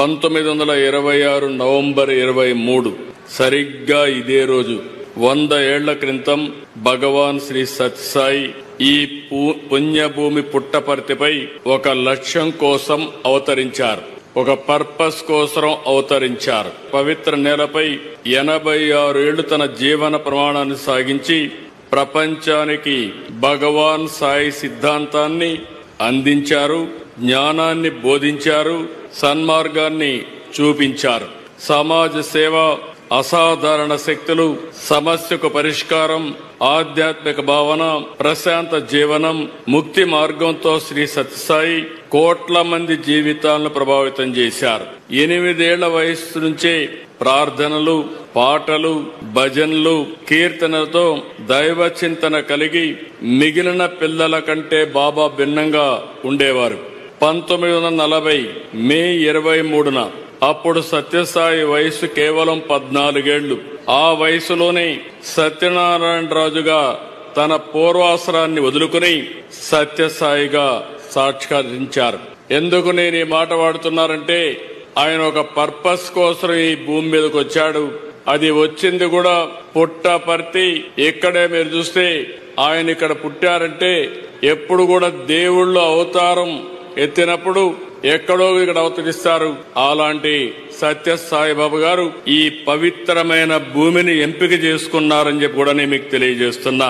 1926 November 23 సరిగ్గా ఇదే రోజు 100 ఏళ్ల క్రితం భగవాన్ శ్రీ సత్యసాయి ఈ పుణ్యభూమి పుట్టపర్తిపై ఒక లక్ష్యం కోసం అవతరించారు. ఒక పర్పస్ కోసం అవతరించారు. పవిత్ర నేలపై 86 ఏళ్లు తన జీవన ప్రమాణాన్ని సాగించి ప్రపంచానికి భగవాన్ సాయి సిద్ధాంతాన్ని అందించారు, జ్ఞానాన్ని బోధించారు, సన్మార్గాన్ని చూపించారు. సమాజ సేవ, అసాధారణ శక్తులు, సమస్యకు పరిష్కారం, ఆధ్యాత్మిక భావన, ప్రశాంత జీవనం, ముక్తి మార్గంతో శ్రీ సత్యసాయి కోట్ల మంది జీవితాలను ప్రభావితం చేశారు. 8 ఏళ్ల వయస్సు నుంచే ప్రార్థనలు, పాటలు, భజనలు, కీర్తనలతో దైవ చింతన కలిగి మిగిలిన పిల్లల కంటే బాబా భిన్నంగా ఉండేవారు. 1940 మే 23న అప్పుడు సత్యసాయి వయసు కేవలం 14 ఏళ్లు. ఆ వయసులోనే సత్యనారాయణ రాజుగా తన పూర్వాసరాన్ని వదులుకుని సత్యసాయిగా సాక్షాత్కరించారు. ఎందుకు నేను ఈ మాట వాడుతున్నారంటే, ఆయన ఒక పర్పస్ కోసం ఈ భూమి మీదకి వచ్చాడు. అది వచ్చింది కూడా పుట్టపర్తి. ఇక్కడే మీరు చూస్తే ఆయన ఇక్కడ పుట్టారంటే ఎప్పుడు కూడా దేవుళ్ళు అవతారం ఎత్తినప్పుడు ఎక్కడో ఇక్కడ అవతరిస్తారు. అలాంటి సత్యసాయిబాబా గారు ఈ పవిత్రమైన భూమిని ఎంపిక చేసుకున్నారని చెప్పి కూడా నేను మీకు తెలియజేస్తున్నా.